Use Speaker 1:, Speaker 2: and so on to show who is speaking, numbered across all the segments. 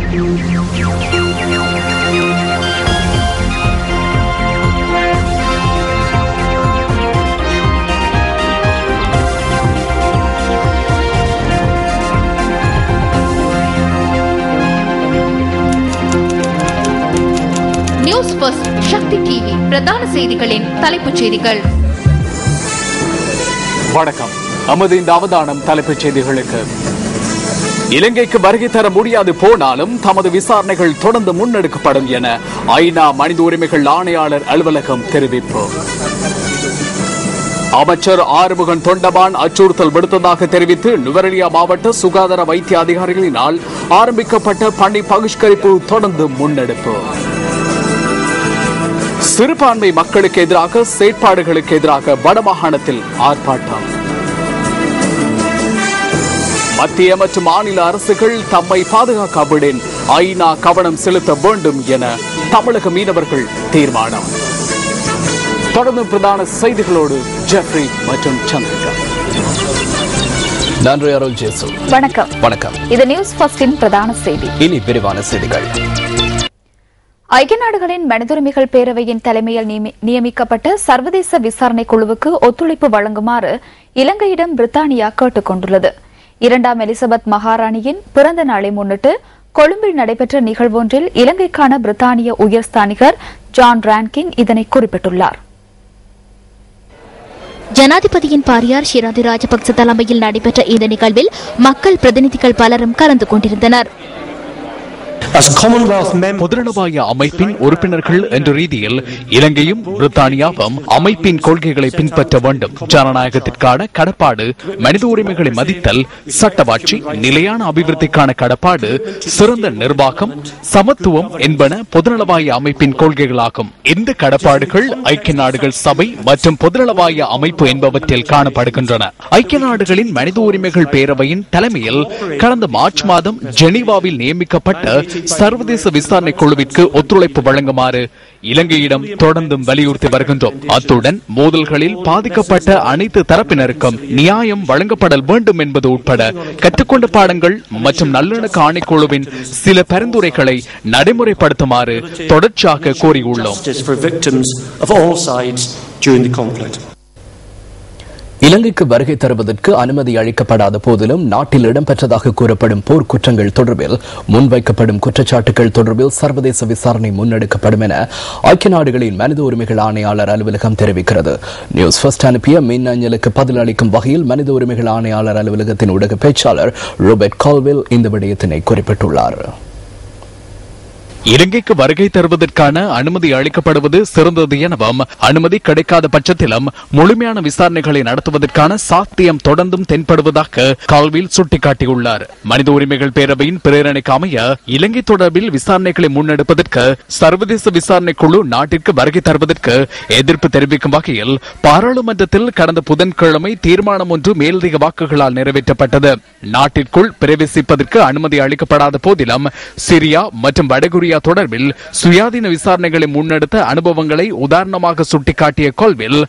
Speaker 1: News first சக்தி TV பிரதான செய்திகளின் தலைப்புச் செய்திகள்.
Speaker 2: வணக்கம். நமது இந்த அவதானம் தலைப்புச் செய்திகளுக்கு. இலங்கைக்கு வருகை தர முடியாது போனாலும் தமது விசாரணைகள் தொடர்ந்து முன்னெடுக்கப்படும் என ஐநா மனித உரிமைகள் ஆணையாளர் அலுவலகம் தெரிவிப்பு. அமைச்சர் ஆறுமுகன் தொண்டமான் அச்சுறுத்தல் விடுத்ததாக தெரிவித்து நுவரெலியா மாவட்ட சுகாதார வைத்திய அதிகாரிகளினால் ஆரம்பிக்கப்பட்ட பணி பகிஷ்கரிப்பு தொடர்ந்து முன்னெடுப்பு. சிறுபான்மை மக்களுக்கு எதிராக செயற்பாடுகளுக்கு எதிராக வடமாகாணத்தில் ஆர்ப்பாட்டம். மத்திய மற்றும் மாநில அரசுகள் தம்மை பாதுகாக்காவிடின் ஐநா கவனம் செலுத்த வேண்டும் என தமிழக மீனவர்கள் தீர்மானம். தொடர்ந்து பிரதான செய்திகளோடு ஜெஃப்ரி மற்றும் சந்திரிகா.
Speaker 3: நன்றி அருள் ஜேசு.
Speaker 4: வணக்கம்.
Speaker 3: வணக்கம்.
Speaker 4: இது நியூஸ் ஃபர்ஸ்டின் பிரதான செய்தி.
Speaker 3: இனி விரிவான செய்திகள்.
Speaker 4: ஐக்கிய நாடுகளின் மனித உரிமைகள் பேரவையின் தலைமையில் நியமிக்கப்பட்ட சர்வதேச விசாரணை குழுவுக்கு ஒத்துழைப்பு வழங்குமாறு இலங்கையிடம் பிரித்தானியா கேட்டுக் கொண்டுள்ளது. 2ஆம் எலிசபெத் மகாராணியின் பிறந்த நாளை முன்னிட்டு கொழும்பில் நடைபெற்ற நிகழ்வொன்றில் இலங்கைக்கான பிரித்தானிய உயர்ஸ்தானிகர் ஜான் ரான்கின் இதனை குறிப்பிட்டுள்ளார்.
Speaker 5: ஜனாதிபதியின் பாரியார் ஷிராந்தி ராஜபக்ச தலைமையில் நடைபெற்ற இந்த நிகழ்வில் மக்கள் பிரதிநிதிகள் பலரும் கலந்து கொண்டிருந்தனர்.
Speaker 2: பொதுநலவாய அமைப்பின் உறுப்பினர்கள் என்ற ரீதியில் இலங்கையும் பிரித்தானியாவும் அமைப்பின் கொள்கைகளை பின்பற்ற வேண்டும். ஜனநாயகத்திற்கான கடப்பாடு, மனித உரிமைகளை மதித்தல், சட்டவாட்சி, நிலையான அபிவிருத்திக்கான கடப்பாடு, சிறந்த நிர்வாகம், சமத்துவம் என்பன பொதுநலவாய அமைப்பின் கொள்கைகளாகும். இந்த கடப்பாடுகள் ஐக்கிய நாடுகள் சபை மற்றும் பொதுநலவாய அமைப்பு என்பவற்றில் காணப்படுகின்றன. ஐக்கிய நாடுகளின் மனித உரிமைகள் பேரவையின் தலைமையில் கடந்த மார்ச் மாதம் ஜெனீவாவில் நியமிக்கப்பட்ட சர்வதேச விசாரணை குழுவிற்கு ஒத்துழைப்பு வழங்குமாறு இலங்கையிடம் தொடர்ந்தும் வலியுறுத்தி வருகின்றோம். அத்துடன் மோதல்களில் பாதிக்கப்பட்ட அனைத்து தரப்பினருக்கும் நியாயம் வழங்கப்பட வேண்டும் என்பது உட்பட கற்றுக்கொண்ட பாடங்கள் மற்றும் நல்லிணக்க ஆணைக்குழுவின் சில பரிந்துரைகளை நடைமுறைப்படுத்துமாறு தொடர்ச்சியாக கோரியுள்ளோம்.
Speaker 3: இலங்கைக்கு வருகை தருவதற்கு அனுமதி அளிக்கப்படாத போதிலும் நாட்டில் இடம்பெற்றதாக கூறப்படும் போர்க்குற்றங்கள் தொடர்பில் முன்வைக்கப்படும் குற்றச்சாட்டுகள் தொடர்பில் சர்வதேச விசாரணை முன்னெடுக்கப்படும் என ஐக்கிய நாடுகளின் மனித உரிமைகள் ஆணையாளர் அலுவலகம் தெரிவிக்கிறது. நியூஸ் ஃபர்ஸ்ட் அனுப்பிய மின்னஞ்சலுக்கு பதிலளிக்கும் வகையில் மனித உரிமைகள் ஆணையாளர் அலுவலகத்தின் ஊடக பேச்சாளர் ரோபர்ட் கால்வெல் இந்த விடயத்தினை குறிப்பிட்டுள்ளார்.
Speaker 2: இலங்கைக்கு வருகை தருவதற்கான அனுமதி அளிக்கப்படுவது சிறந்தது எனவும் அனுமதி கிடைக்காத பட்சத்திலும் முழுமையான விசாரணைகளை நடத்துவதற்கான சாத்தியம் தொடர்ந்தும் தென்படுவதாக கால்வில் சுட்டிக்காட்டியுள்ளார். மனித உரிமைகள் பேரவையின் பிரேரணைக்கு அமைய இலங்கை தொடர்பில் விசாரணைகளை முன்னெடுப்பதற்கு சர்வதேச விசாரணை குழு நாட்டிற்கு வருகை தருவதற்கு எதிர்ப்பு தெரிவிக்கும் வகையில் பாராளுமன்றத்தில் கடந்த புதன்கிழமை தீர்மானம் ஒன்று மேலதிக வாக்குகளால் நிறைவேற்றப்பட்டது. நாட்டிற்குள் பிரவேசிப்பதற்கு அனுமதி அளிக்கப்படாத போதிலும் சிரியா மற்றும் வடகொரியா தொடர்பில் சுயாதீன விசாரணைகளை முன்னெடுத்த அனுபவங்களை உதாரணமாக சுட்டிக்காட்டிய கொல்வில்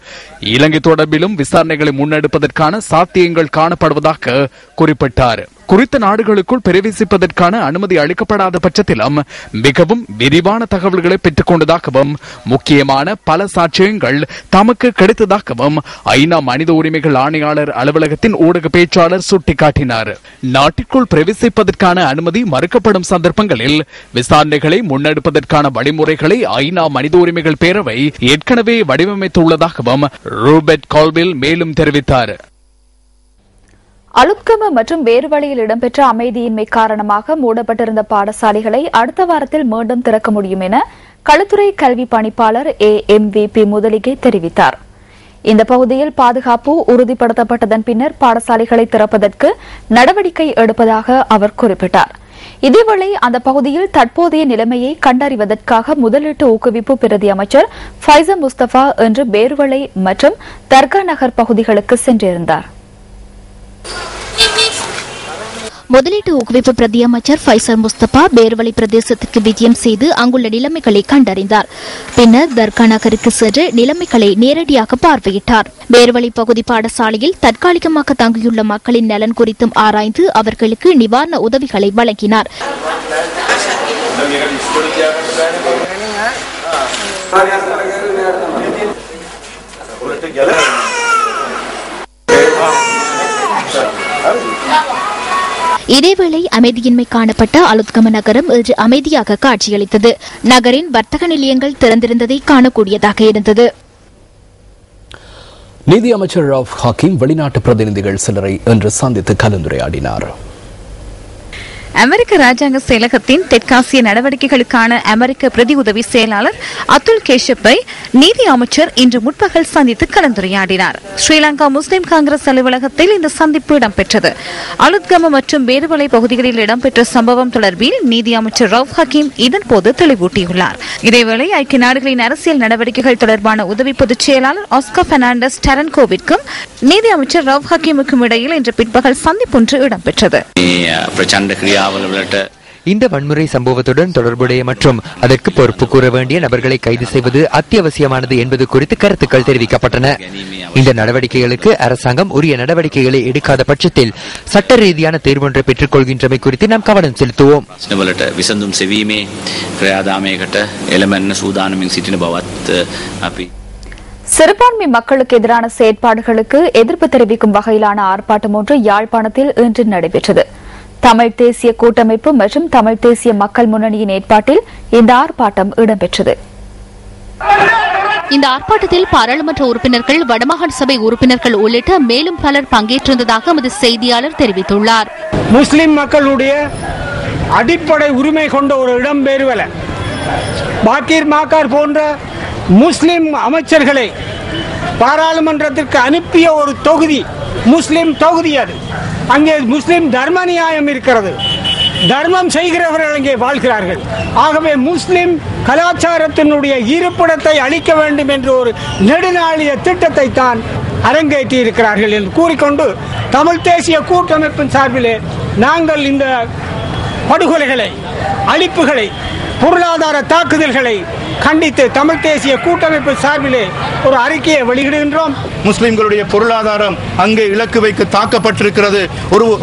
Speaker 2: இலங்கை தொடர்பிலும் விசாரணைகளை முன்னெடுப்பதற்கான சாத்தியங்கள் காணப்படுவதாக குறிப்பிட்டார். குறித்த நாடுகளுக்குள் பிரவேசிப்பதற்கான அனுமதி அளிக்கப்படாத பட்சத்திலும் மிகவும் விரிவான தகவல்களை பெற்றுக் கொண்டதாகவும் முக்கியமான பல சாட்சியங்கள் தமக்கு கிடைத்ததாகவும் ஐநா மனித உரிமைகள் ஆணையாளர் அலுவலகத்தின் ஊடக பேச்சாளர் சுட்டிக்காட்டினார். நாட்டிற்குள் பிரவேசிப்பதற்கான அனுமதி மறுக்கப்படும் சந்தர்ப்பங்களில் விசாரணைகளை முன்னெடுப்பதற்கான வழிமுறைகளை ஐநா மனித உரிமைகள் பேரவை ஏற்கனவே வடிவமைத்துள்ளதாகவும் ரோபர்ட் கால்வெல் மேலும் தெரிவித்தார்.
Speaker 4: அலுத்கம மற்றும் வேறு வழியில் இடம்பெற்ற அமைதியின்மை காரணமாக மூடப்பட்டிருந்த பாடசாலைகளை அடுத்த வாரத்தில் மீண்டும் திறக்க முடியும் என களுத்துறை கல்வி பணிப்பாளர் AMVP முதலிகை தெரிவித்தார். இந்த பகுதியில் பாதுகாப்பு உறுதிப்படுத்தப்பட்டதன் பின்னர் பாடசாலைகளை திறப்பதற்கு நடவடிக்கை எடுப்பதாக அவர் குறிப்பிட்டார். இதேவேளை அந்த பகுதியில் தற்போதைய நிலைமையை கண்டறிவதற்காக முதலீட்டு ஊக்குவிப்பு பிரதி அமைச்சர் ஃபைசர் முஸ்தபா இன்று பேருவளை மற்றும் தர்கா நகர் பகுதிகளுக்கு சென்றிருந்தார்.
Speaker 5: முதலீட்டு ஊக்குவிப்பு பிரதி அமைச்சர் ஃபைசர் முஸ்தபா பேர்வழி பிரதேசத்துக்கு விஜயம் செய்து அங்குள்ள நிலைமைகளை கண்டறிந்தார். பின்னர் தர்கா நகருக்கு சென்று நிலைமைகளை நேரடியாக பார்வையிட்டார். பேர்வழி பகுதி பாடசாலையில் தற்காலிகமாக தங்கியுள்ள மக்களின் நலன் குறித்தும் ஆராய்ந்து அவர்களுக்கு நிவாரண உதவிகளை வழங்கினார். இதேவேளை அமைதியின்மை காணப்பட்ட அலுத்கம நகரம் இன்று அமைதியாக காட்சியளித்தது. நகரின் வர்த்தக நிலையங்கள் திறந்திருந்ததை காணக்கூடியதாக இருந்தது.
Speaker 3: நீதி அமைச்சர் ரவுஃப் ஹக்கீம் வெளிநாட்டு பிரதிநிதிகள் சிலரை இன்று சந்தித்து கலந்துரையாடினார்.
Speaker 1: அமெரிக்க ராஜாங்க செயலகத்தின் தெற்காசிய நடவடிக்கைகளுக்கான அமெரிக்க பிரதி உதவி செயலாளர் அதுல் கேஷப்பை நீதி அமைச்சர் இன்று முற்பகல் சந்தித்து கலந்துரையாடினார். ஸ்ரீலங்கா முஸ்லிம் காங்கிரஸ் அலுவலகத்தில் இந்த சந்திப்பு இடம்பெற்றது. அலுத்கம மற்றும் வேறுவலை பகுதிகளில் இடம்பெற்ற சம்பவம் தொடர்பில் நீதி அமைச்சர் ரவுஃப் ஹக்கீம் இதன்போது தெளிவூட்டியுள்ளார். இதேவேளை ஐக்கிய நாடுகளின் அரசியல் நடவடிக்கைகள் தொடர்பான உதவி பொதுச் செயலாளர் ஆஸ்கர் பெர்னாண்டஸ் டரன்கோவிற்கும் நீதி அமைச்சர் ரவுஃப் ஹக்கீமுக்கும் இடையில் இன்று பிற்பகல் சந்திப்பொன்று இடம்பெற்றது.
Speaker 6: இந்த வன்முறை சம்பவத்துடன் தொடர்புடைய மற்றும் அதற்கு பொறுப்பு கூற வேண்டிய நபர்களை கைது செய்வது அத்தியாவசியமானது என்பது குறித்து கருத்துக்கள் தெரிவிக்கப்பட்டன. இந்த நடவடிக்கைகளுக்கு அரசாங்கம் உரிய நடவடிக்கைகளை எடுக்காத பட்சத்தில் சட்ட ரீதியான தேர்வொன்றை பெற்றுக் கொள்கின்றமை குறித்து நாம் கவனம் செலுத்துவோம்.
Speaker 4: சிறுபான்மை மக்களுக்கு எதிரான செயற்பாடுகளுக்கு எதிர்ப்பு தெரிவிக்கும் வகையிலான ஆர்ப்பாட்டம் ஒன்று யாழ்ப்பாணத்தில் இன்று நடைபெற்றது. தமிழ் தேசிய கூட்டமைப்பு மற்றும் தமிழ் தேசிய மக்கள் முன்னணியின் ஏற்பாட்டில் இந்த ஆர்ப்பாட்டம் இடம்பெற்றது.
Speaker 5: இந்த ஆர்ப்பாட்டத்தில் பாராளுமன்ற உறுப்பினர்கள், வடமாகாண சபை உறுப்பினர்கள் உள்ளிட்ட மேலும் பலர் பங்கேற்றிருந்ததாக எமது செய்தியாளர் தெரிவித்துள்ளார்.
Speaker 7: முஸ்லிம் மக்களுடைய அடிப்படை உரிமை கொண்ட ஒரு இடம்பெறுவல பாக்கீர் மாக்கார் போன்ற முஸ்லிம் அமைச்சர்களை பாராளுமன்றத்திற்கு அனுப்பிய ஒரு தொகுதி முஸ்லிம் தொகுதி. அது அங்கே முஸ்லிம் தர்ம நியாயம் இருக்கிறது. தர்மம் செய்கிறவர்கள் அங்கே வாழ்கிறார்கள். ஆகவே முஸ்லிம் கலாச்சாரத்தினுடைய இருப்பிடத்தை அளிக்க வேண்டும் என்ற ஒரு நெடுநாளிய திட்டத்தை தான் அரங்கேற்றி இருக்கிறார்கள் என்று கூறிக்கொண்டு தமிழ் தேசிய கூட்டமைப்பின் சார்பிலே நாங்கள் இந்த படுகொலைகளை, அழிப்புகளை, பொருளாதார தாக்குதல்களை கண்டித்து தமிழ் தேசிய கூட்டமைப்பு சார்பிலே ஒரு அறிக்கையை வெளியிடுகின்றோம்.
Speaker 8: முஸ்லிம்களுடைய பொருளாதாரம் அங்கே இலக்கு வைக்க தாக்கப்பட்டிருக்கிறது.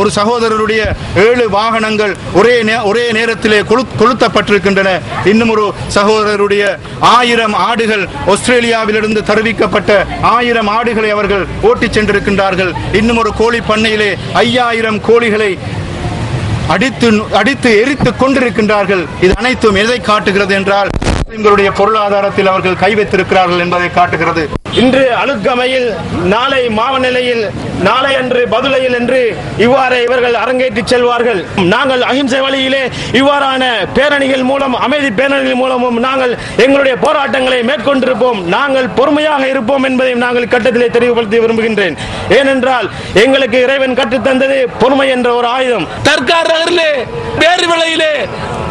Speaker 8: ஒரு சகோதரருடைய 7 வாகனங்கள் ஒரே நேரத்திலே கொளுத்தப்பட்டிருக்கின்றன. இன்னும் ஒரு சகோதரருடைய 1000 ஆடுகள், ஆஸ்திரேலியாவிலிருந்து தருவிக்கப்பட்ட 1000 ஆடுகளை அவர்கள் ஓட்டிச் சென்றிருக்கின்றார்கள். இன்னும் ஒரு கோழி பண்ணையிலே 5000 கோழிகளை அடித்து எரித்து கொண்டிருக்கின்றார்கள். இது அனைத்தும் எதை காட்டுகிறது என்றால் முஸ்லிம்களுடைய பொருளாதாரத்தில் அவர்கள் கை வைத்திருக்கிறார்கள் என்பதை காட்டுகிறது.
Speaker 9: இன்று அலுத்கமையில், நாளை மாவநிலையில், நாளை அன்று பதுளையில் என்று இவ்வாறு இவர்கள் அரங்கேற்றி செல்வார்கள். நாங்கள் அகிம்சை வழியிலே இவ்வாறான பேரணிகள் மூலம், அமைதி பேரணிகள் மூலமும் நாங்கள் எங்களுடைய போராட்டங்களை மேற்கொண்டிருப்போம். நாங்கள் பொறுமையாக இருப்போம் என்பதை நாங்கள் கட்டத்திலே தெளிவுபடுத்த விரும்புகின்றேன். ஏனென்றால் எங்களுக்கு இறைவன் கற்றுத்தந்தது பொறுமை என்ற ஒரு ஆயுதம். தற்கார் நகரிலே, பேருவிளையிலே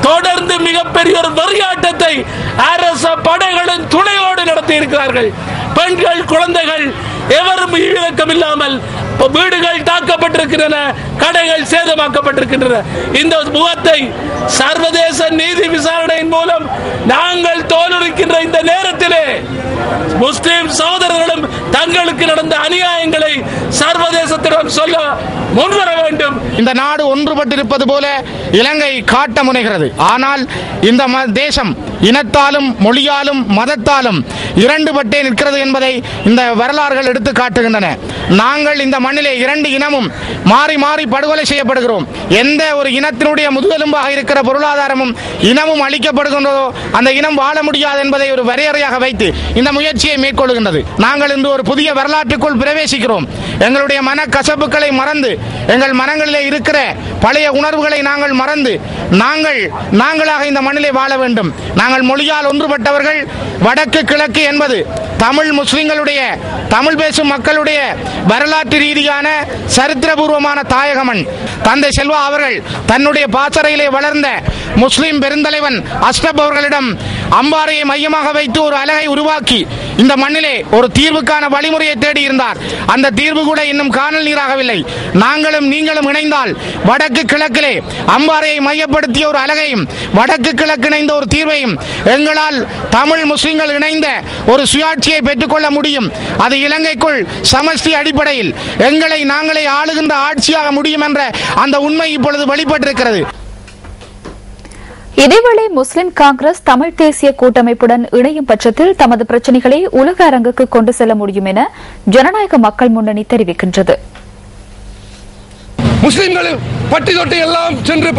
Speaker 9: தொடர்ந்து மிகப்பெரிய ஒரு வெறியாட்டத்தை அரச படைகளின் துணையோடு நடத்தி இருக்கிறார்கள். பெண்கள், குழந்தைகள் எவரும் இலக்கம் இல்லாமல் வீடுகள் தாக்கப்பட்டிருக்கின்றன, கடைகள் சேதமாக்கப்பட்டிருக்கின்றன. இந்த முகத்தை சர்வதேச நீதி விசாரணையின் மூலம் நாங்கள் தோலுரிக்கின்ற இந்த நேரத்திலே முஸ்லிம் சகோதரர்களும் தங்களுக்கு நடந்த அநியாயங்களை சர்வதேசத்திடம் சொல்ல முன்வர வேண்டும்.
Speaker 10: இந்த நாடு ஒன்றுபட்டிருப்பது போல இலங்கை காட்ட முனைகிறது. ஆனால் இந்த தேசம் இனத்தாலும், மொழியாலும், மதத்தாலும் இரண்டுபட்டே நிற்கிறது என்பதை இந்த வரலாறுகள் எடுத்து காட்டுகின்றன. நாங்கள் இந்த மண்ணிலே 2 இனமும் மாறி மாறி படுகொலை செய்யப்படுகிறோம். எந்த ஒரு இனத்தினுடைய முதுகெலும்பாக இருக்கிற பொருளாதாரமும் இனமும் அளிக்கப்படுகின்றதோ அந்த இனம் வாழ முடியாது என்பதை ஒரு வரையறையாக வைத்து இந்த முயற்சியை மேற்கொள்கின்றது. நாங்கள் இன்று ஒரு புதிய வரலாற்றுக்குள் பிரவேசிக்கிறோம். எங்களுடைய மன கசப்புகளை மறந்து, எங்கள் மனங்களிலே இருக்கிற பழைய உணர்வுகளை நாங்கள் மறந்து நாங்களாக இந்த மண்ணிலே வாழ வேண்டும். நாங்கள் மொழியால் ஒன்றுபட்டவர்கள். வடக்கு கிழக்கு என்பது தமிழ் முஸ்லிம்களுடைய, தமிழ் பேசும் மக்களுடைய வரலாற்று ரீதியான சரித்திரபூர்வமான தாயகமன். தந்தை செல்வா அவர்கள் தன்னுடைய பாசறையிலே வளர்ந்த முஸ்லிம் பெருந்தலைவன் அஸ்ரப் அவர்களிடம் அம்பாறையை மையமாக வைத்து ஒரு அலகை உருவாக்கி இந்த மண்ணிலே ஒரு தீர்வுக்கான வழிமுறையை தேடி இருந்தார். அந்த தீர்வு கூட இன்னும் காணல் நீராகவில்லை. நாங்களும் நீங்களும் இணைந்தால் வடக்கு கிழக்கிலே அம்பாறையை மையப்படுத்திய ஒரு அலகையும், வடக்கு கிழக்கு இணைந்த ஒரு தீர்வையும், எங்களால் தமிழ் முஸ்லிம்கள் இணைந்த ஒரு சுயாட்சியை பெற்றுக்கொள்ள முடியும். அது இலங்கைக்குள் சமஷ்டி அடிப்படையில் எங்களை நாங்களே ஆளுகின்ற ஆட்சியாக முடியும் என்ற அந்த உண்மை இப்பொழுது வெளிப்பட்டிருக்கிறது.
Speaker 4: இதேவேளை முஸ்லிம் காங்கிரஸ் தமிழ் தேசிய கூட்டமைப்புடன் இணையும் பட்சத்தில் தமது பிரச்சினைகளை உலக அரங்குக்கு கொண்டு செல்ல முடியும் என ஜனநாயக மக்கள் முன்னணி தெரிவிக்கின்றது.
Speaker 11: முஸ்லிம்கள் பட்டி தொட்டி எல்லாம் சென்று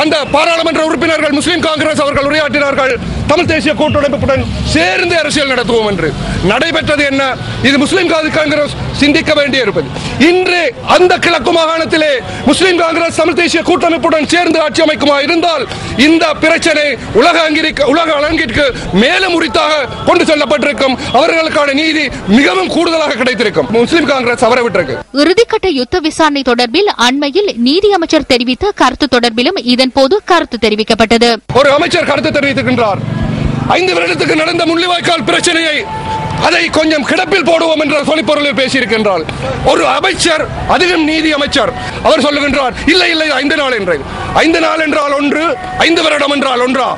Speaker 11: அந்த பாராளுமன்ற உறுப்பினர்கள் முஸ்லிம் காங்கிரஸ் அவர்கள் உரையாற்றினார்கள். தமிழ் தேசிய கூட்டமைப்புடன் சேர்ந்து அரசியல் நடத்துவோம் என்று நடைபெற்றது என்ன? இது முஸ்லிம் காங்கிரஸ் சிந்திக்க வேண்டிய இருப்பது. இன்று அந்த கிழக்கு மாகாணத்திலே முஸ்லிம் காங்கிரஸ் தமிழ் தேசிய கூட்டமைப்புடன் சேர்ந்து ஆட்சி அமைக்குமா இருந்தால் இந்த பிரச்சனை உலக அரங்கிற்கு மேலும் உரித்தாக கொண்டு செல்லப்பட்டிருக்கும். அவர்களுக்கான நீதி மிகவும் கூடுதலாக கிடைத்திருக்கும். முஸ்லிம் காங்கிரஸ் அவரை விட்டிருக்கு.
Speaker 5: இறுதிக்கட்ட யுத்த விசாரணை தொடர்பில் அண்மையில் நீதி அமைச்சர் தெரிவித்த கருத்து தொடர்பிலும் இதன்போது கருத்து தெரிவிக்கப்பட்டது.
Speaker 11: ஒரு அமைச்சர் கருத்து தெரிவித்திருக்கின்றார். 5 வருடத்துக்கு நடந்த முள்ளிவாய்க்கால் பிரச்சனையை அதை கொஞ்சம் கிடப்பில் போடுவோம் என்ற சொலிப்பொருளில் பேசியிருக்கின்றார். ஒரு அமைச்சர், அதிகம் நீதி அமைச்சர், அவர் சொல்லுகின்றார் இல்லை 5 நாள் என்றேன். 5 நாள் என்றால் ஒன்று, 5 வருடம் என்றால் ஒன்றா?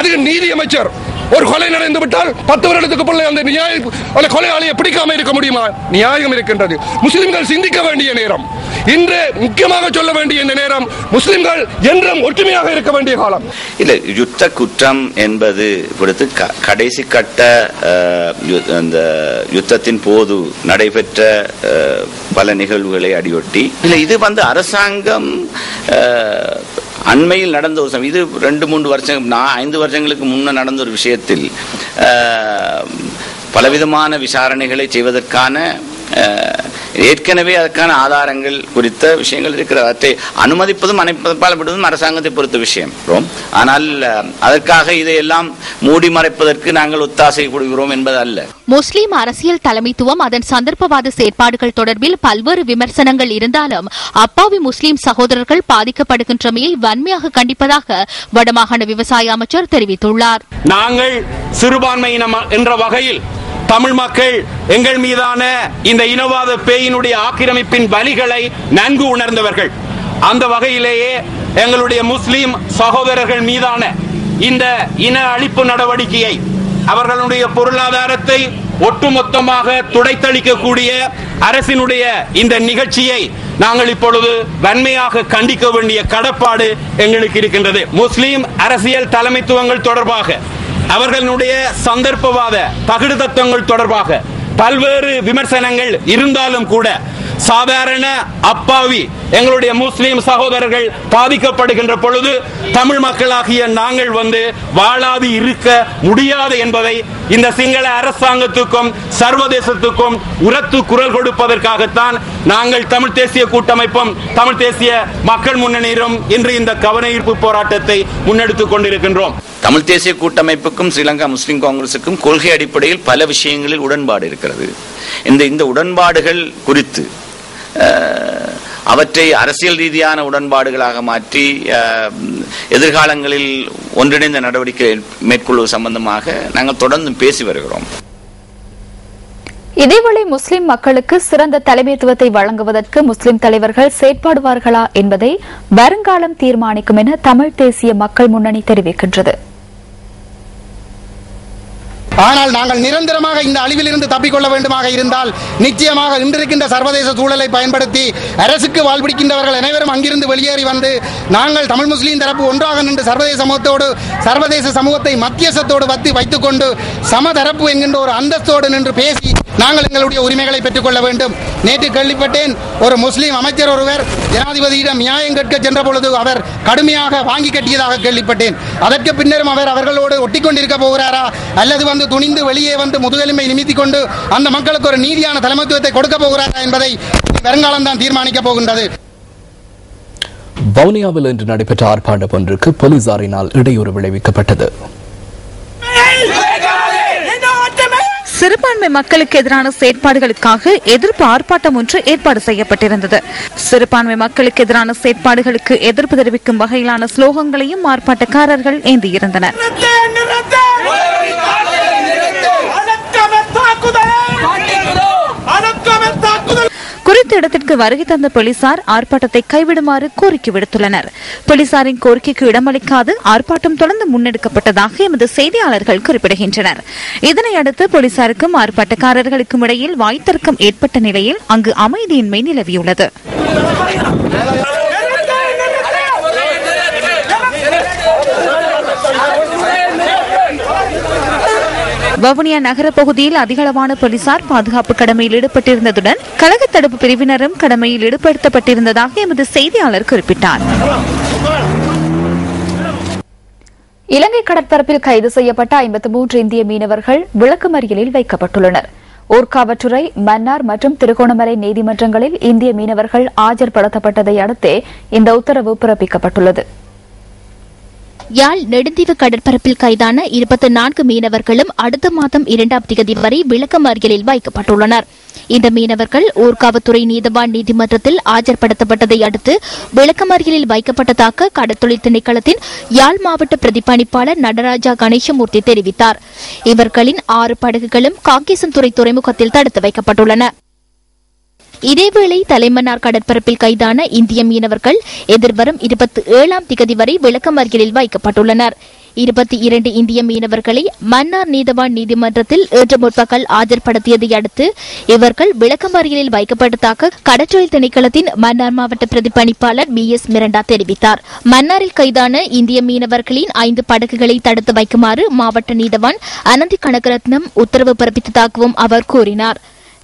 Speaker 11: அதிகம் நீதி அமைச்சர் ஒரு கொலை நடந்து விட்டால் 10 வருடத்துக்கு பிள்ளை அந்த கொலையாளியை பிடிக்காம இருக்க முடியுமா? நியாயம் இருக்கின்றது. முஸ்லிம்கள் சிந்திக்க வேண்டிய நேரம் இன்று, முக்கியமாக சொல்ல வேண்டிய இந்த நேரம். முஸ்லிம்கள் என்றும் ஒற்றுமையாக இருக்க வேண்டிய காலம்.
Speaker 12: இல்ல, யுத்த குற்றம் என்பது பொறுத்து கடைசி கட்ட அந்த யுத்தத்தின் போது நடைபெற்ற பல நிகழ்வுகளை அடியொட்டி இல்ல, இது அரசாங்கம் அண்மையில் நடந்த ஒரு இது 2-3 வருஷம் 5 வருஷங்களுக்கு முன்ன நடந்த ஒரு விஷயத்தில் பலவிதமான விசாரணைகளை செய்வதற்கான ஏற்கனவே அதற்கான ஆதாரங்கள் குறித்த விஷயங்கள் இருக்கிறது. அவற்றை அனுமதிப்பதும் அனுமதிப்பதும் அரசாங்கத்தை பொறுத்த விஷயம். ஆனால் அதற்காக இதையெல்லாம் மூடி மறைப்பதற்கு நாங்கள் ஒத்தாசை கொடுக்கிறோம் என்பது அல்ல.
Speaker 5: முஸ்லிம் அரசியல் தலைமைத்துவம் அதன் சந்தர்ப்பவாத செயற்பாடுகள் தொடர்பில் பல்வேறு விமர்சனங்கள் இருந்தாலும் அப்பாவி முஸ்லிம் சகோதரர்கள் பாதிக்கப்படுகின்றமையை வன்மையாக கண்டிப்பதாக வடமாகாண விவசாய அமைச்சர் தெரிவித்துள்ளார்.
Speaker 9: நாங்கள் சிறுபான்மையினம் என்ற வகையில் தமிழ் மக்கள் எங்கள் மீதான இந்த இனவாத பேயினுடைய ஆக்கிரமிப்பின் வலிகளை நன்கு உணர்ந்தவர்கள். அந்த வகையிலேயே எங்களுடைய முஸ்லிம் சகோதரர்கள் மீதான இந்த இன அழிப்பு நடவடிக்கையை, அவர்களுடைய பொருளாதாரத்தை ஒட்டுமொத்தமாக துடைத்தளிக்கக்கூடிய அரசினுடைய இந்த நிகழ்ச்சியை நாங்கள் இப்பொழுது வன்மையாக கண்டிக்க வேண்டிய கடப்பாடு எங்களுக்கு இருக்கின்றது. முஸ்லிம் அரசியல் தலைமைத்துவங்கள் தொடர்பாக, அவர்களுடைய சந்தர்ப்பவாத தகுடு தத்துவங்கள் தொடர்பாக பல்வேறு விமர்சனங்கள் இருந்தாலும் கூட சாதாரண அப்பாவி எங்களுடைய முஸ்லிம் சகோதரர்கள் பாதிக்கப்படுகின்ற பொழுது தமிழ் மக்களாகிய நாங்கள் வாழாது இருக்க முடியாது என்பதை இந்த சிங்கள அரசாங்கத்துக்கும் சர்வதேசத்துக்கும் உரத்து குரல் கொடுப்பதற்காகத்தான் நாங்கள் தமிழ் தேசிய கூட்டமைப்பும் தமிழ் தேசிய மக்கள் முன்னணியிலும் இன்று இந்த கவன ஈர்ப்பு போராட்டத்தை முன்னெடுத்துக் கொண்டிருக்கின்றோம்.
Speaker 12: தமிழ் தேசிய கூட்டமைப்புக்கும் ஸ்ரீலங்கா முஸ்லிம் காங்கிரசுக்கும் கொள்கை அடிப்படையில் பல விஷயங்களில் உடன்பாடு இருக்கிறது. இந்த உடன்பாடுகள் குறித்து அவற்றை அரசியல் ரீதியான உடன்பாடுகளாக மாற்றி எதிர்காலங்களில் ஒன்றிணைந்த நடவடிக்கை மேற்கொள்வது சம்பந்தமாக நாங்கள் தொடர்ந்து பேசி வருகிறோம்.
Speaker 4: இதேவேளை முஸ்லிம் மக்களுக்கு சிறந்த தலைமைத்துவத்தை வழங்குவதற்கு முஸ்லிம் தலைவர்கள் செயற்படுவார்களா என்பதை வருங்காலம் தீர்மானிக்கும் என தமிழ் தேசிய மக்கள் முன்னணி தெரிவிக்கின்றது.
Speaker 10: ஆனால் நாங்கள் நிரந்தரமாக இந்த அழிவில் இருந்து தப்பிக்கொள்ள வேண்டுமாக இருந்தால் நிச்சயமாக இன்றிருக்கின்ற சர்வதேச சூழலை பயன்படுத்தி அரசுக்கு வாழ்பிடிக்கின்றவர்கள் அனைவரும் அங்கிருந்து வெளியேறி நாங்கள் தமிழ் முஸ்லீம் தரப்பு ஒன்றாக நின்று சர்வதேச சமூகத்தை மத்தியஸ்தத்தோடு வைத்துக் கொண்டு சமதரப்பு என்கின்ற ஒரு அந்தஸ்தோடு நின்று பேசி நாங்கள் எங்களுடைய உரிமைகளை பெற்றுக் கொள்ள வேண்டும். நேற்று கேள்விப்பட்டேன், ஒரு முஸ்லீம் அமைச்சர் ஒருவர் ஜனாதிபதியிடம் நியாயம் கேட்க சென்ற பொழுது அவர் கடுமையாக வாங்கி கட்டியதாக கேள்விப்பட்டேன். அதற்கு பின்னரும் அவர்களோடு ஒட்டிக்கொண்டிருக்க போகிறாரா அல்லது துணிந்து வெளியே முதுகெலும்பை நிமித்திக் கொண்டு அந்த மக்களுக்கு ஒரு நீதியான தலைமைத்துவத்தை கொடுக்க போகிறாரா என்பதை வருங்காலம் தான் தீர்மானிக்கப் போகின்றது.
Speaker 3: வவுனியாவில் இன்று நடைபெற்ற ஆர்ப்பாட்டம் ஒன்றுக்கு போலீசாரினால் இடையூறு விளைவிக்கப்பட்டது.
Speaker 1: சிறுபான்மை மக்களுக்கு எதிரான செயற்பாடுகளுக்காக எதிர்ப்பு ஆர்ப்பாட்டம் ஒன்று ஏற்பாடு செய்யப்பட்டிருந்தது. சிறுபான்மை மக்களுக்கு எதிரான செயற்பாடுகளுக்கு எதிர்ப்பு தெரிவிக்கும் வகையிலான ஸ்லோகங்களையும் ஆர்ப்பாட்டக்காரர்கள் ஏந்தியிருந்தனர். குறித்த இடத்திற்கு வருகை தந்த போலீசார் ஆர்ப்பாட்டத்தை கைவிடுமாறு கோரிக்கை விடுத்துள்ளனர். போலீசாரின் கோரிக்கைக்கு இடமளிக்காது ஆர்ப்பாட்டம் தொடர்ந்து முன்னெடுக்கப்பட்டதாக எமது செய்தியாளர்கள் குறிப்பிடுகின்றனர். இதனையடுத்து போலீசாருக்கும் ஆர்ப்பாட்டக்காரர்களுக்கும் இடையில் வாய்த்தர்க்கம் ஏற்பட்ட நிலையில் அங்கு அமைதியின்மை நிலவியுள்ளது. வவுனியா நகர பகுதியில் அதிகளவான போலீசார் பாதுகாப்பு கடமையில் ஈடுபட்டிருந்ததுடன் கழக தடுப்பு பிரிவினரும் கடமையில் ஈடுபடுத்தப்பட்டிருந்ததாக எமது செய்தியாளர் குறிப்பிட்டார்.
Speaker 4: இலங்கை கடற்பரப்பில் கைது செய்யப்பட்ட 53 இந்திய மீனவர்கள் விளக்கமறியலில் வைக்கப்பட்டுள்ளனர். ஊர்காவற்றுறை, மன்னார் மற்றும் திருகோணமலை நீதிமன்றங்களில் இந்திய மீனவர்கள் ஆஜர்படுத்தப்பட்டதை அடுத்தே இந்த உத்தரவு பிறப்பிக்கப்பட்டுள்ளது.
Speaker 5: யாழ் நெடுந்தீவு கடற்பரப்பில் கைதான 24 மீனவர்களும் அடுத்த மாதம் 2ஆம் தேதி வரை விளக்கமறியலில் வைக்கப்பட்டுள்ளனர். இந்த மீனவர்கள் ஊர்காவத்துறை நீதவான் நீதிமன்றத்தில் ஆஜர்படுத்தப்பட்டதை அடுத்து விளக்கமறியலில் வைக்கப்பட்டதாக கடற்தொழில் திணைக்களத்தின் யாழ் மாவட்ட பிரதிபலிப்பாளர் நடராஜா கணேசமூர்த்தி தெரிவித்தார். இவர்களின் 6 படகுகளும் காங்கேசன்துறை துறைமுகத்தில் தடுத்து வைக்கப்பட்டுள்ளன. இதேவேளை தலைமன்னார் கடற்பரப்பில் கைதான இந்திய மீனவர்கள் எதிர்வரும் 27ஆம் தேதி வரை விளக்கமறியலில் வைக்கப்பட்டுள்ளனர். 22 இந்திய மீனவர்களை மன்னார் நீதவான் நீதிமன்றத்தில் இன்று முற்பகல் ஆஜர்படுத்தியதை அடுத்து இவர்கள் விளக்கமறியலில் வைக்கப்பட்டதாக கடற்றொழில் திணைக்களத்தின் மன்னார் மாவட்ட பிரதிபலிப்பாளர் BS மிரண்டா தெரிவித்தார். மன்னாரில் கைதான இந்திய மீனவர்களின் 5 படகுகளை தடுத்து வைக்குமாறு மாவட்ட நீதவான் அனந்தி கனகரத்னம் உத்தரவு பிறப்பித்ததாகவும் அவர் கூறினார்.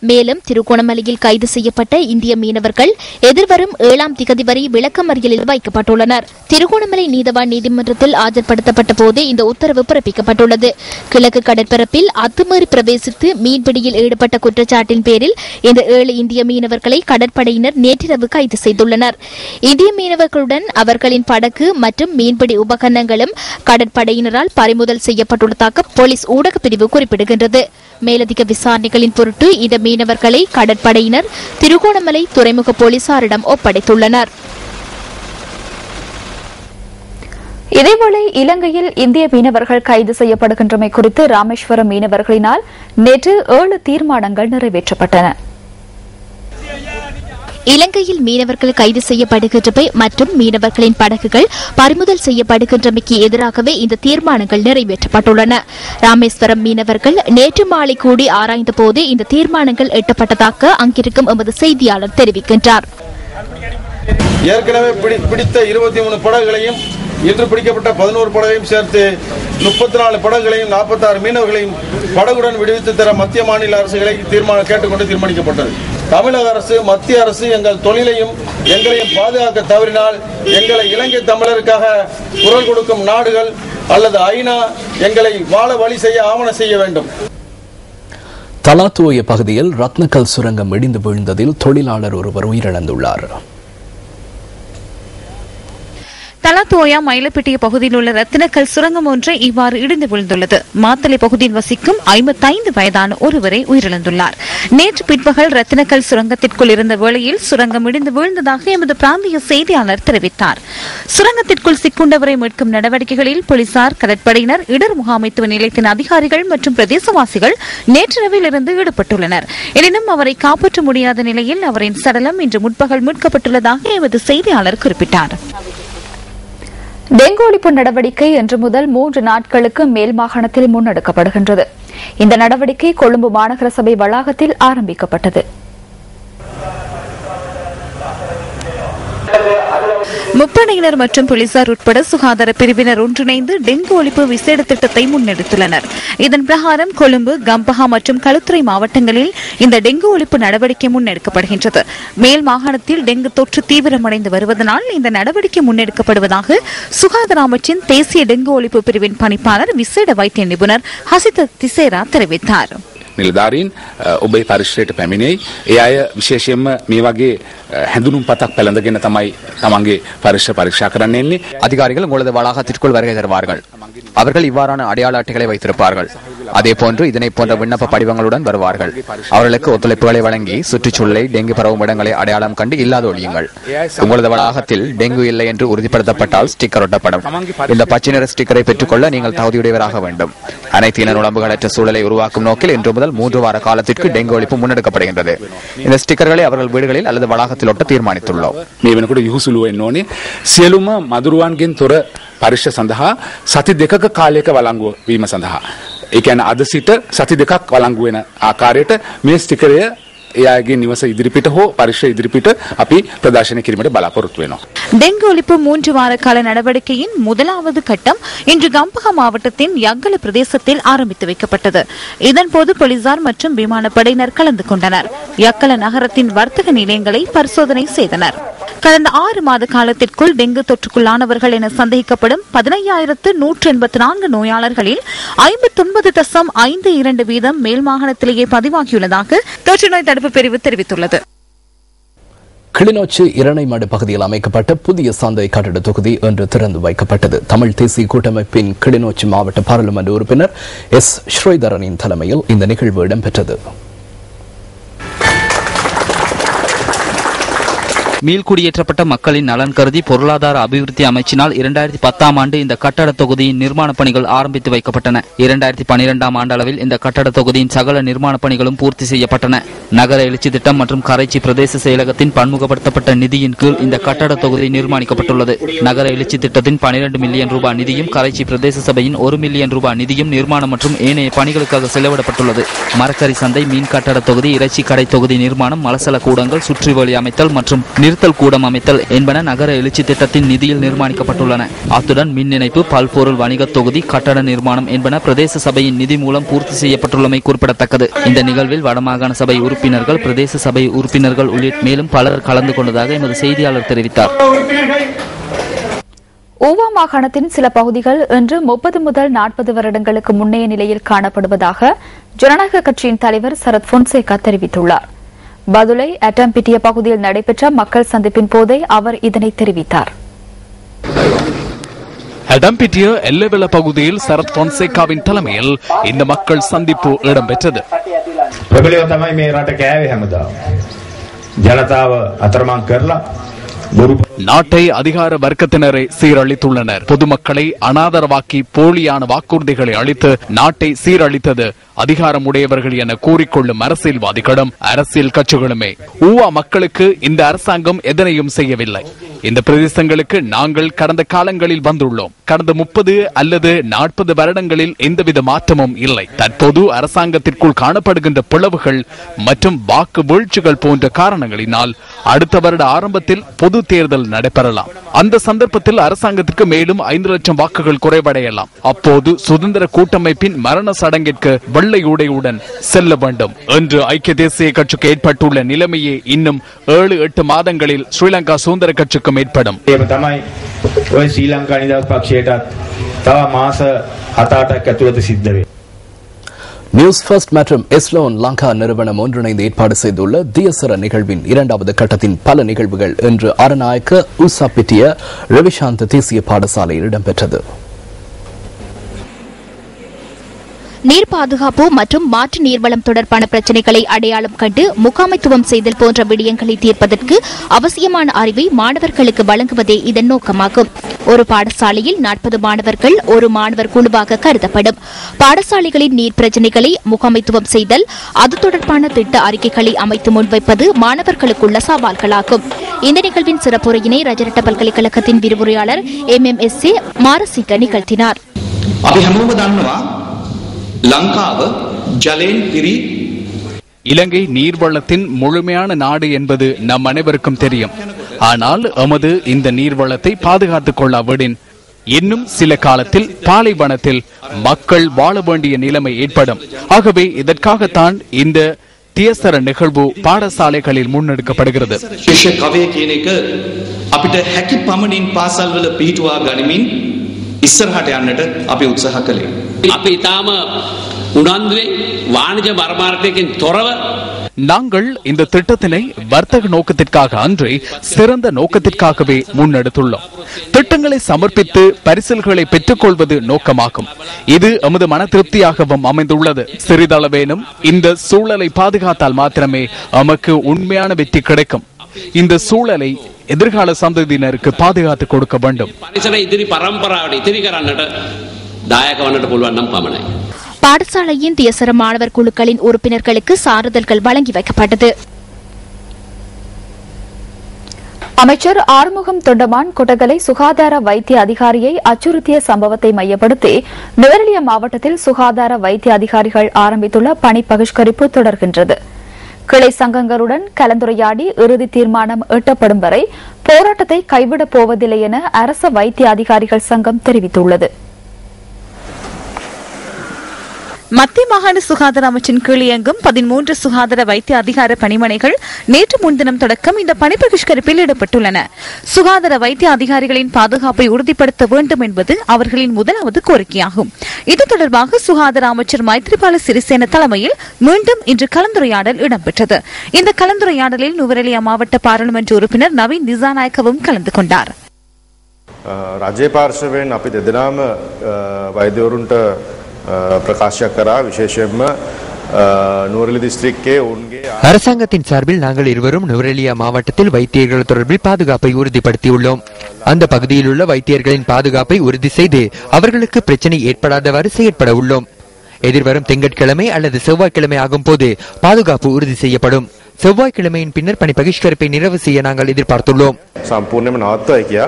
Speaker 5: மேலும் திருகோணமலையில் கைது செய்யப்பட்ட இந்திய மீனவர்கள் எதிர்வரும் 7ஆம் தேதி வரை விளக்கமறியலில் வைக்கப்பட்டுள்ளனர். திருகோணமலை நீதவான் நீதிமன்றத்தில் ஆஜர்படுத்தப்பட்ட போது இந்த உத்தரவு பிறப்பிக்கப்பட்டுள்ளது. கிழக்கு கடற்பரப்பில் அத்துமீறி பிரவேசித்து மீன்பிடியில் ஈடுபட்ட குற்றச்சாட்டின் பேரில் இந்த 7 இந்திய மீனவர்களை கடற்படையினர் நேற்றிரவு கைது செய்துள்ளனர். இந்திய மீனவர்களுடன் அவர்களின் படகு மற்றும் மீன்பிடி உபகரணங்களும் கடற்படையினரால் பறிமுதல் செய்யப்பட்டுள்ளதாக போலீஸ் ஊடகப் பிரிவு குறிப்பிடுகின்றது. மேலதிக விசாரணைகளின் பொருட்டு இந்த மீனவர்களை கடற்படையினர் திருகோணமலை துறைமுக போலீசாரிடம் ஒப்படைத்துள்ளனர்.
Speaker 4: இதேவேளை இலங்கையில் இந்திய மீனவர்கள் கைது செய்யப்படுகின்றமை குறித்து ராமேஸ்வரம் மீனவர்களினால் நேற்று 7 தீர்மானங்கள் நிறைவேற்றப்பட்டன.
Speaker 5: இலங்கையில் மீனவர்கள் கைது செய்யப்படுகின்றமை மற்றும் மீனவர்களின் படகுகள் பறிமுதல் செய்யப்படுகின்றமைக்கு எதிராகவே இந்த தீர்மானங்கள் நிறைவேற்றப்பட்டுள்ளன. ராமேஸ்வரம் மீனவர்கள் நேற்று மாலை கூடி ஆராய்ந்த போது இந்த தீர்மானங்கள் எட்டப்பட்டதாக அங்கிருக்கும் எமது செய்தியாளர் தெரிவிக்கின்றார்.
Speaker 13: ஏற்கனவே பிடித்த 23 படகுகளையும் இன்று பிடிக்கப்பட்ட 11 படகையும் சேர்த்து 34 படகுகளையும் 46 மீனவர்களையும் படகுடன் விடுவித்து தர மத்திய மாநில அரசுகளை கேட்டுக்கொண்டு தீர்மானிக்கப்பட்டது. தமிழக அரசு, மத்திய அரசு எங்கள் தொழிலையும் எங்களையும் பாதுகாக்க தவறினால் எங்களை இலங்கை தமிழருக்காக குரல் கொடுக்கும் நாடுகள் அல்லது ஐநா எங்களை வாழ வழி செய்ய ஆவணம் செய்ய வேண்டும்.
Speaker 3: தலாத்துவோய பகுதியில் ரத்னக்கல் சுரங்கம் இடிந்து விழுந்ததில் தொழிலாளர் ஒருவர் உயிரிழந்துள்ளார்.
Speaker 1: தலாத்துவோயா மயிலப்பிட்டிய பகுதியில் உள்ள ரத்தினக்கல் சுரங்கம் ஒன்றை இவ்வாறு இடிந்து விழுந்துள்ளது. மாத்தளை பகுதியில் வசிக்கும் 55 வயதான ஒருவரை உயிரிழந்துள்ளார். நேற்று பிற்பகல் ரத்தினக்கல் சுரங்கத்திற்குள் இருந்த வேளையில் சுரங்கம் இடிந்து வீழ்ந்ததாக எமது பிராந்திய செய்தியாளர் தெரிவித்தார். சுரங்கத்திற்குள் சிக்குண்டவரை மீட்கும் நடவடிக்கைகளில் போலீசார், கடற்படையினர், இடர் முகாமைத்துவ நிலையத்தின் அதிகாரிகள் மற்றும் பிரதேசவாசிகள் நேற்றிரவில் இருந்து ஈடுபட்டுள்ளனர். எனினும் அவரை காப்பாற்ற முடியாத நிலையில் அவரின் சடலம் இன்று முற்பகல் மீட்கப்பட்டுள்ளதாக எமது செய்தியாளர் குறிப்பிட்டார்.
Speaker 4: டெங்கு ஒழிப்பு நடவடிக்கை இன்று முதல் 3 நாட்களுக்கு மேல் மாகாணத்தில் முன்னெடுக்கப்படுகின்றது. இந்த நடவடிக்கை கொழும்பு மாநகர சபை வளாகத்தில் ஆரம்பிக்கப்பட்டது.
Speaker 1: முப்படையினர் மற்றும் போலீசார் உட்பட சுகாதார பிரிவினர் ஒன்றிணைந்து டெங்கு ஒழிப்பு விசேட திட்டத்தை முன்னெடுத்துள்ளனர். இதன் பிரகாரம் கொழும்பு, கம்பஹா மற்றும் களுத்துறை மாவட்டங்களில் இந்த டெங்கு ஒழிப்பு நடவடிக்கை முன்னெடுக்கப்படுகின்றது. மேல் மாகாணத்தில் டெங்கு தொற்று தீவிரமடைந்து வருவதனால் இந்த நடவடிக்கை முன்னெடுக்கப்படுவதாக சுகாதார அமைச்சின் தேசிய டெங்கு ஒழிப்பு பிரிவின் பணிப்பாளர் விசேட வைத்திய நிபுணர் ஹசித திசேரா தெரிவித்தார்.
Speaker 14: නිලධාරීන් ඔබේ පරිශ්‍රයට පැමිණෙයි. ඒ අය විශේෂයෙන්ම මේ වගේ හැඳුනුම් පතක් පැළඳගෙන තමයි තමන්ගේ පරිශ්‍ර පරීක්ෂා කරන්න එන්නේ.
Speaker 6: அதிகாரிகள் உங்களது வளாகத்திற்குள் வருகை தருவார்கள். அவர்கள் இவ்வாறான அடையாள அட்டைகளை வைத்திருப்பார்கள். அதேபோன்று இதனை போன்ற விண்ணப்ப படிவங்களுடன் வருவார்கள். அவர்களுக்கு ஒத்துழைப்புகளை வழங்கி சுற்றுச்சூழலை டெங்கு பரவும் இடங்களை அடையாளம் கண்டு இல்லாத ஒழியுங்கள். உங்களது வளாகத்தில் டெங்கு இல்லை என்று உறுதிப்படுத்தப்பட்டால் ஸ்டிக்கர் ஒட்டப்படும். இந்த பச்சை நிற ஸ்டிக்கரை பெற்றுக்கொள்ள நீங்கள் தகுதியுடையவராக வேண்டும். அனைத்து இன உடம்புகளற்ற சூழலை உருவாக்கும் நோக்கில் இன்று முதல் 3 வார காலத்திற்கு டெங்கு ஒழிப்பு முன்னெடுக்கப்படுகின்றது. இந்த ஸ்டிக்கர்களை அவர்கள் வீடுகளில் அல்லது வளாகத்தில் ஒட்ட தீர்மானித்துள்ளோம்.
Speaker 14: මේ වෙනකොට යහුසුළු වෙන්න ඕනේ. සියලුම මදුරුවන්ගෙන් තොර පරිශ්‍ර සඳහා සති 2ක කාලයක වළංගු වීම සඳහා. ඒ කියන්නේ අද සිට සති 2ක් වළංගු වෙන ආකාරයට මේ ස්ටිකරය එයාගේ නිවස ඉදිරිපිට හෝ පරිශ්‍ර ඉදිරිපිට අපි ප්‍රදර්ශනය කිරීමට බලාපොරොත්තු වෙනවා.
Speaker 1: டெங்கு ஒழிப்பு 3 வார கால நடவடிக்கையின் முதலாவது கட்டம் இன்று கம்பஹ மாவட்டத்தின் யக்கல பிரதேசத்தில் ஆரம்பித்து வைக்கப்பட்டது. இதன்போது போலீசார் மற்றும் விமானப்படையினர் கலந்து கொண்டனர். யக்கல நகரத்தின் வர்த்தக நிலையங்களை பரிசோதனை செய்தனர். கடந்த 6 மாத காலத்திற்குள் டெங்கு தொற்றுக்குள்ளானவர்கள் என சந்தேகிக்கப்படும் 15,184 நோயாளர்களில் 59.52% மேல் மாகாணத்திலேயே பதிவாகியுள்ளதாக தொற்று நோய் தடுப்பு பிரிவு தெரிவித்துள்ளது.
Speaker 3: கிளிநொச்சி இரணைமடு பகுதியில் அமைக்கப்பட்ட புதிய சந்தை கட்டட தொகுதி இன்று திறந்து வைக்கப்பட்டது. தமிழ் தேசிய கூட்டமைப்பின் கிளிநொச்சி மாவட்ட பாராளுமன்ற உறுப்பினர் எஸ் ஸ்ரீதரனின் தலைமையில் இந்த நிகழ்வு இடம்பெற்றது.
Speaker 15: மீள்குடியேற்றப்பட்ட மக்களின் நலன் கருதி பொருளாதார அபிவிருத்தி அமைச்சினால் 2010 ஆண்டு இந்த கட்டட தொகுதியின் நிர்மாண பணிகள் ஆரம்பித்து வைக்கப்பட்டன. 2012 ஆண்டு அளவில் இந்த கட்டட தொகுதியின் சகல நிர்மாண பணிகளும் பூர்த்தி செய்யப்பட்டன. நகர எழுச்சி திட்டம் மற்றும் கரைச்சி பிரதேச செயலகத்தின் பன்முகப்படுத்தப்பட்ட நிதியின் கீழ் இந்த கட்டட தொகுதி நிர்மாணிக்கப்பட்டுள்ளது. நகர எழுச்சி திட்டத்தின் 12 மில்லியன் ரூபாய் நிதியும் கரைச்சி பிரதேச சபையின் 1 மில்லியன் ரூபாய் நிதியும் நிர்மாணம் மற்றும் ஏனைய பணிகளுக்காக செலவிடப்பட்டுள்ளது. மரக்கறி சந்தை, மீன் கட்டட தொகுதி, இறைச்சி கடை தொகுதி நிர்மாணம், மலசல கூடங்கள், சுற்றி வழி அமைத்தல் மற்றும் நிறுத்தல் கூடம் அமைத்தல் என்பன நகர எழுச்சி திட்டத்தின் நிதியில் நிர்மாணிக்கப்பட்டுள்ளன. அத்துடன் மின் இணைப்பு, பல்பொருள் வணிக தொகுதி, கட்டட நிர்மாணம் என்பன பிரதேச சபையின் நிதி மூலம் பூர்த்தி செய்யப்பட்டுள்ளமை குறிப்பிடத்தக்கது. இந்த நிகழ்வில் வடமாகாண சபை உறுப்பினர்கள், பிரதேச சபை உறுப்பினர்கள் உள்ளிட்ட மேலும் பலர் கலந்து கொண்டதாக எமது செய்தியாளர் தெரிவித்தார்.
Speaker 4: ஊவா மாகாணத்தின் சில பகுதிகள் இன்று 30 முதல் 40 வருடங்களுக்கு முன்னைய நிலையில் காணப்படுவதாக ஜனநாயக கட்சியின் தலைவர் சரத் பொன்சேகா தெரிவித்துள்ளார். பதுளை அட்டம்பிட்டிய பகுதியில் நடைபெற்ற மக்கள் சந்திப்பின் போதே அவர் இதனை தெரிவித்தார்.
Speaker 2: அடம்பிட்டிய எல்லைவெள பகுதியில் சரத் பொன்சேகாவின் தலைமையில் இந்த மக்கள் சந்திப்பு இடம்பெற்றது. நாட்டை அதிகார வர்க்கத்தினரை சீரழித்துள்ளனர். பொதுமக்களை அனாதரவாக்கி போலியான வாக்குறுதிகளை அளித்து நாட்டை சீரழித்தது அதிகாரமுடையவர்கள் என கூறிக்கொள்ளும் அரசியல்வாதிகளும் அரசியல் கட்சிகளுமே. ஊவா மக்களுக்கு இந்த அரசாங்கம் எதனையும் செய்யவில்லை. இந்த பிரதேசங்களுக்கு நாங்கள் கடந்த காலங்களில் வந்துள்ளோம். கடந்த 30 அல்லது 40 வருடங்களில் எந்தவித மாற்றமும் இல்லை. தற்போது அரசாங்கத்திற்குள் காணப்படுகின்ற பிளவுகள் மற்றும் வாக்கு வீழ்ச்சிகள் போன்ற காரணங்களினால் அடுத்த வருட ஆரம்பத்தில் பொது தேர்தல் நடைபெறலாம். அந்த சந்தர்ப்பத்தில் அரசாங்கத்திற்கு மேலும் 5 லட்சம் வாக்குகள் குறைவடையலாம். அப்போது சுதந்திர கூட்டமைப்பின் மரண சடங்கிற்கு வெள்ளை உடையுடன் செல்ல வேண்டும் என்று ஐக்கிய தேசிய கட்சிக்கு ஏற்பட்டுள்ள நிலைமையே இன்னும் 7-8 மாதங்களில் ஸ்ரீலங்கா சுதந்திர கட்சிக்கும் ஏற்படும்.
Speaker 3: நியூஸ் ஃபர்ஸ்ட் மற்றும் எஸ்லோன் லங்கா நிறுவனம் ஒன்றிணைந்து ஏற்பாடு செய்துள்ள தியசர நிகழ்வின் 2வது கட்டத்தின் பல நிகழ்வுகள் இன்று அரநாயக்க உசாப்பிட்டிய ரவிசாந்த் தேசிய பாடசாலையில் இடம்பெற்றது.
Speaker 5: நீர் பாதுகாப்பு மற்றும் மாற்று நீர்வளம் தொடர்பான பிரச்சினைகளை அடையாளம் கண்டு முகாமைத்துவம் செய்தல் போன்ற விடயங்களை தீர்ப்பதற்கு அவசியமான அறிவை மாணவர்களுக்கு வழங்குவதே இதன் நோக்கமாகும். ஒரு பாடசாலையில் 40 மாணவர்கள் ஒரு மாணவர் குழுவாக கருதப்படும். பாடசாலைகளின் நீர் பிரச்சினைகளை முகாமைத்துவம் செய்தல், அது தொடர்பான திட்ட அறிக்கைகளை அமைத்து முன்வைப்பது மாணவர்களுக்குள்ள சவால்களாகும். இந்த நிகழ்வின் சிறப்புரையினை ரஜரட்ட பல்கலைக்கழகத்தின் விரிவுரையாளர் MMSA மாரசிங்க நிகழ்த்தினார்.
Speaker 2: இலங்கை நீர்வளத்தின் முழுமையான நாடு என்பது நம் அனைவருக்கும் தெரியும். ஆனால் எமது இந்த நீர்வளத்தை பாதுகாத்துக் கொள்ளாவிடின் இன்னும் சில காலத்தில் பாலைவனத்தில் மக்கள் வாழ வேண்டிய நிலைமை ஏற்படும். ஆகவே இதற்காகத்தான் இந்த தியசர நிகழ்வு பாடசாலைகளில் முன்னெடுக்கப்படுகிறது.
Speaker 16: ඉස්සරහට යන්නට අපි උත්සාහ කළේ. අපි ඊටාම උනන්දුවේ වාණිජ මර්මාර්ගයෙන් තොරව
Speaker 2: நாங்கள் இந்த திட்டத்தினை வர்த்தக நோக்கத்திற்காக அன்றி சிறந்த நோக்கத்திற்காகவே முன்னெடுத்துள்ளோம். திட்டங்களை சமர்ப்பித்து பரிசில்களை பெற்றுக் கொள்வது நோக்கமாகும். இது எமது மன திருப்தியாகவும் அமைந்துள்ளது. சிறிதளவேனும் இந்த சூழலை பாதுகாத்தால் மாத்திரமே நமக்கு உண்மையான வெற்றி கிடைக்கும். இந்த சூழலை எதிர்கால சந்ததியினருக்கு பாதுகாத்து கொடுக்க வேண்டும்.
Speaker 5: பாடசாலையின் தியசர மாணவர் குழுக்களின் உறுப்பினர்களுக்கு சான்றிதழ்கள் வழங்கி வைக்கப்பட்டது.
Speaker 4: அமைச்சர் ஆறுமுகம் தொண்டமான் கொட்டகலை சுகாதார வைத்திய அதிகாரியை அச்சுறுத்திய சம்பவத்தை மையப்படுத்தி நுவரெலியா மாவட்டத்தில் சுகாதார வைத்திய அதிகாரிகள் ஆரம்பித்துள்ள பணி பகிஷ்கரிப்பு தொடர்கின்றது. கிளை சங்கங்களுடன் கலந்துரையாடி இறுதி தீர்மானம் எட்டப்படும் வரை போராட்டத்தை கைவிடப் போவதில்லை என அரச வைத்திய அதிகாரிகள் சங்கம் தெரிவித்துள்ளது.
Speaker 1: மத்திய மாகாண சுகாதார அமைச்சின் கீழ் இயங்கும் 13 சுகாதார வைத்திய அதிகார பணிமனைகள் நேற்று முன்தினம் தொடக்கம் இந்த பணி பகிஷ்கரிப்பில் ஈடுபட்டுள்ளன. சுகாதார வைத்திய அதிகாரிகளின் பாதுகாப்பை உறுதிப்படுத்த வேண்டும் என்பது அவர்களின் முதலாவது கோரிக்கையாகும். இது தொடர்பாக சுகாதார அமைச்சர் மைத்ரிபால சிறிசேன தலைமையில் மீண்டும் இன்று கலந்துரையாடல் இடம்பெற்றது. இந்த கலந்துரையாடலில் நுவரெலியா மாவட்ட பாராளுமன்ற உறுப்பினர் நவீன் திசாநாயக்கவும் கலந்து கொண்டார்.
Speaker 17: රජයේ පාර්ශවයෙන් අපි දෙදෙනාම වෛද්‍යවරුන්ට ප්‍රකාශයක් කරා විශේෂයෙන්ම நுவரெலியா දිස්ත්‍රික්කයේ ඔවුන්ගේ
Speaker 6: அரசாங்கத்தின் சார்பில் நாங்கள் இருவரும் நுவரெலியா மாவட்டத்தில் வைத்தியர்கள் தொடர்பில் பாதுகாப்பை உறுதிப்படுத்தியுள்ளோம். அந்த பகுதியில் உள்ள வைத்தியர்களின் பாதுகாப்பை உறுதி செய்து அவர்களுக்கு பிரச்சனை ஏற்படாதவாறு செயற்பட உள்ளோம். எதிர்வரும் திங்கட்கிழமை அல்லது செவ்வாய்க்கிழமை ஆகும் போது பாதுகாப்பு உறுதி செய்யப்படும். செவ்வாய்க்கிழமையின் பின்னர் பணி பகிஷ்கரிப்பை நிறைவு செய்ய நாங்கள் எதிர்பார்த்துள்ளோம்.
Speaker 17: සම්පූර්ණයෙන්ම නවත්වයි කියා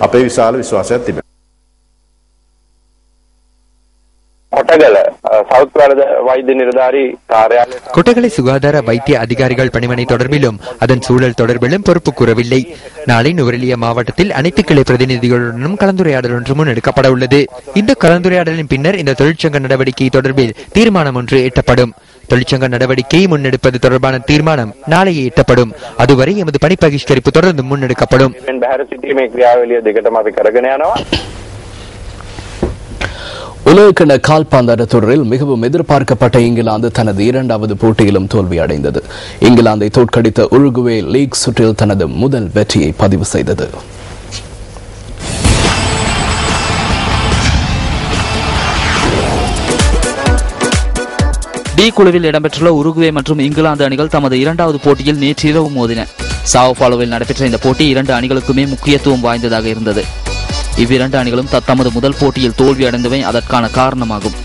Speaker 17: අපේ විශාල විශ්වාසයක් තිබෙනවා.
Speaker 6: கொட்டகலை சுகாதார வைத்திய அதிகாரிகள் பணிமனை தொடர்பிலும் அதன் சூழல் தொடர்பிலும் பொறுப்பு கூறவில்லை. நாளை நுவரெலியா மாவட்டத்தில் அனைத்து கிளை பிரதிநிதிகளுடனும் கலந்துரையாடல் ஒன்று முன்னெடுக்கப்பட உள்ளது. இந்த கலந்துரையாடலின் பின்னர் இந்த தொழிற்சங்க நடவடிக்கை தொடர்பில் தீர்மானம் ஒன்று எட்டப்படும். தொழிற்சங்க நடவடிக்கையை முன்னெடுப்பது தொடர்பான தீர்மானம் நாளையே எட்டப்படும். அதுவரை எமது பணி பகிஷ்கரிப்பு தொடர்ந்து முன்னெடுக்கப்படும்.
Speaker 3: உலகக்கிண கால்பந்தாட்ட தொடரில் மிகவும் எதிர்பார்க்கப்பட்ட இங்கிலாந்து தனது இரண்டாவது போட்டியிலும் தோல்வி அடைந்தது. இங்கிலாந்தை தோற்கடித்த உருகுவே லீக் சுற்றில் தனது முதல் வெற்றியை பதிவு செய்தது.
Speaker 15: டி குழுவில் இடம்பெற்றுள்ள உருகுவே மற்றும் இங்கிலாந்து அணிகள் தமது இரண்டாவது போட்டியில் நேற்றிரவு மோதின. சாவோ பாலோவில் நடைபெற்ற இந்த போட்டி இரண்டு அணிகளுக்குமே முக்கியத்துவம் வாய்ந்ததாக இருந்தது. இவ்விரண்டு அணிகளும் தமது முதல் போட்டியில் தோல்வி அடைந்தவை அதற்கான காரணமாகும்.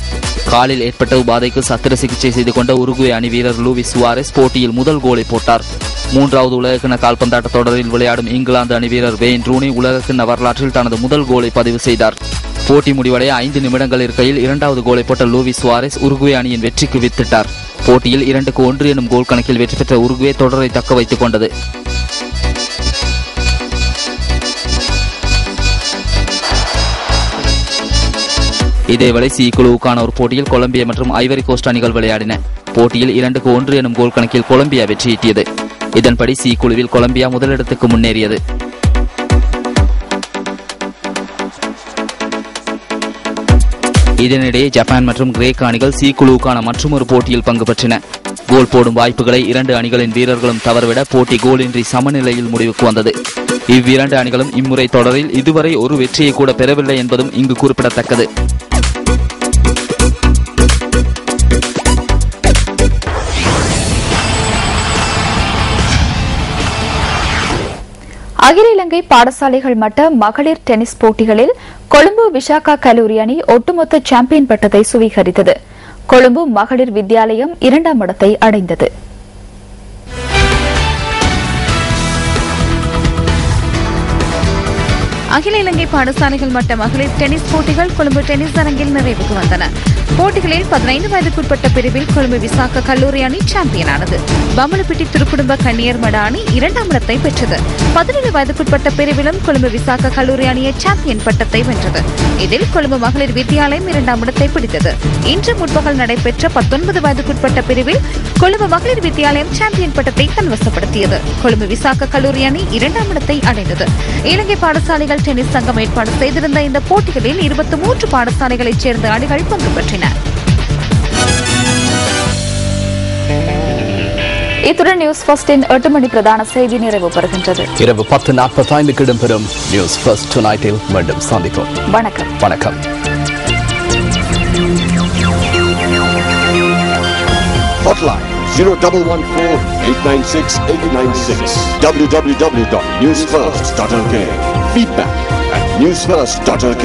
Speaker 15: காலில் ஏற்பட்ட உபாதைக்கு சத்திர சிகிச்சை செய்து கொண்ட உருகுவே அணி வீரர் லூவிஸ் சுவாரெஸ் போட்டியில் முதல் கோலை போட்டார். மூன்றாவது உலகக்கிண கால்பந்தாட்ட தொடரில் விளையாடும் இங்கிலாந்து அணி வீரர் வேன் ரூனி உலகக்கிண வரலாற்றில் தனது முதல் கோலை பதிவு செய்தார். போட்டி முடிவடைய 5 நிமிடங்கள் இருக்கையில் இரண்டாவது கோலை போட்ட லூவிஸ் சுவாரெஸ் உருகுவே அணியின் வெற்றிக்கு வித்திட்டார். போட்டியில் 2-1 எனும் கோல் கணக்கில் வெற்றி பெற்ற உருகுவே தொடரை தக்க வைத்துக் கொண்டது. இதேவேளை சி குழுவுக்கான ஒரு போட்டியில் கொலம்பியா மற்றும் ஐவரி கோஸ்ட் அணிகள் விளையாடின. போட்டியில் 2-1 எனும் கோல் கணக்கில் கொலம்பியா வெற்றியீட்டியது. இதன்படி சி குழுவில் கொலம்பியா முதலிடத்துக்கு முன்னேறியது. இதனிடையே ஜப்பான் மற்றும் கிரேக்க அணிகள் சி குழுவுக்கான மற்றொரு போட்டியில் பங்கு பெற்றன. கோல் போடும் வாய்ப்புகளை இரண்டு அணிகளின் வீரர்களும் தவறவிட போட்டி கோலின்றி சமநிலையில் முடிவுக்கு வந்தது. இவ்விரண்டு அணிகளும் இம்முறை தொடரில் இதுவரை ஒரு வெற்றியை கூட பெறவில்லை என்பதும் இங்கு குறிப்பிடத்தக்கது.
Speaker 4: அகில இலங்கை பாடசாலைகள் மட்ட மகளிர் டென்னிஸ் போட்டிகளில் கொழும்பு விசாகா கல்லூரி அணி ஒட்டுமொத்த சாம்பியன் பட்டத்தை சுவீகரித்தது. கொழும்பு மகளிர் வித்யாலயம் 2ஆம் இடத்தை அடைந்தது.
Speaker 1: அகில இலங்கை பாடசாலைகள் மட்ட மகளிர் டென்னிஸ் போட்டிகள் கொழும்பு டென்னிஸ் அரங்கில் நிறைவுக்கு வந்தன. போட்டிகளில் 15 வயதுக்குட்பட்ட பிரிவில் கொழும்பு விசாகா கல்லூரி அணி சாம்பியனானது. பம்பலப்பிட்டி திருக்குடும்ப கன்னியர் மட அணி 2ஆம் இடத்தை பெற்றது. 17 வயதுக்குட்பட்ட பிரிவிலும் கொழும்பு விசாகா கல்லூரி அணியை சாம்பியன் பட்டத்தை வென்றது. இதில் கொழும்பு மகளிர் வித்யாலயம் 2ஆம் இடத்தை பிடித்தது. இன்று முற்பகல் நடைபெற்ற 19 வயதுக்குட்பட்ட பிரிவில் கொழும்பு மகளிர் வித்யாலயம் சாம்பியன் பட்டத்தை தன்வசப்படுத்தியது. கொழும்பு விசாகா கல்லூரி அணி 2ஆம் இடத்தை அடைந்தது. இலங்கை பாடசாலைகள் டென்னிஸ் சங்கம் ஏற்பாடு செய்திருந்த இந்த போட்டிகளில் 23 பாடசாலைகளைச் சேர்ந்த அணிகள் பங்கு பெற்றன.
Speaker 4: இத்துடன் நியூஸ் ஃபர்ஸ்டின் 8 மணி பிரதான செய்தி நிறைவு பெறுகின்றது.
Speaker 3: இரவு 10:45 இடம்பெறும் நியூஸ் ஃபர்ஸ்ட் டுநைட்டில் மீண்டும் சந்திப்போம்.
Speaker 4: வணக்கம்.
Speaker 3: வணக்கம்.
Speaker 18: Hotline 0114-896-896 www.newsfirst.lk. Feedback at newsfirst.lk.